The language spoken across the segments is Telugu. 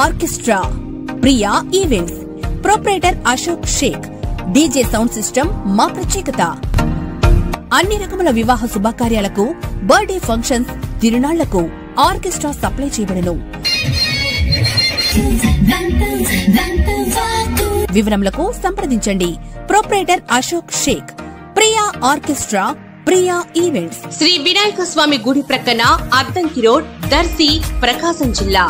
Orchestra, Priya events, proprietor Ashok Shaik. DJ sound system మా ప్రత్యేకత. అన్ని రకముల వివాహ శుభకార్యాలకు, బర్త్డే ఫంక్షన్స్, తిరునాళ్లకు ఆర్కెస్ట్రా సప్లై చేయబడును. వివరములకు సంప్రదించండి. Proprietor Ashok Shaik, Priya orchestra, Priya events. Sri Vinayaka Swamy గుడి ప్రక్కన అద్దంకి రోడ్, దర్శి, ప్రకాశం జిల్లా.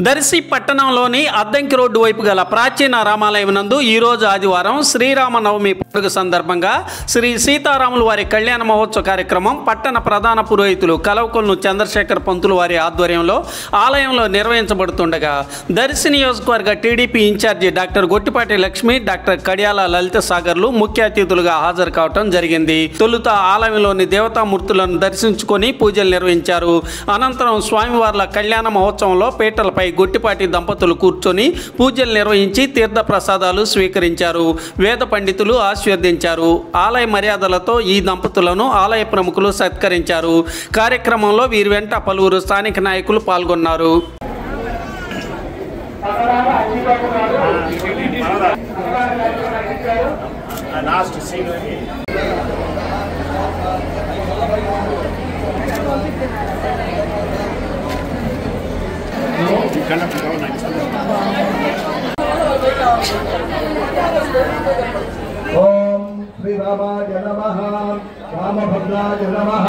దర్శి పట్టణంలోని అద్దంకి రోడ్డు వైపు గల ప్రాచీన రామాలయం నందు ఈరోజు ఆదివారం శ్రీరామనవమి పండుగ సందర్భంగా శ్రీ సీతారాముల వారి కళ్యాణ మహోత్సవ కార్యక్రమం పట్టణ ప్రధాన పురోహితులు కలవకొల్లు చంద్రశేఖర్ పంతులు వారి ఆధ్వర్యంలో ఆలయంలో నిర్వహించబడుతుండగా దర్శి నియోజకవర్గ TDP incharge doctor Gottipati Lakshmi, doctor Kadiyala Lalitha సాగర్లు ముఖ్య అతిథులుగా హాజరు కావడం జరిగింది. తొలుత ఆలయంలోని దేవతామూర్తులను దర్శించుకొని పూజలు నిర్వహించారు. అనంతరం స్వామివార్ల కళ్యాణ మహోత్సవంలో పీటలపై గొట్టిపాటి దంపతులు కూర్చొని పూజలు నిర్వహించి తీర్థ ప్రసాదాలు స్వీకరించారు. వేద పండితులు ఆశీర్వదించారు. ఆలయ మర్యాదలతో ఈ దంపతులను ఆలయ ప్రముఖులు సత్కరించారు. కార్యక్రమంలో వీరి వెంట పలువురు స్థానిక నాయకులు పాల్గొన్నారు. ఓం శ్రీ రామాయ నమః, రామభద్రాయ నమః.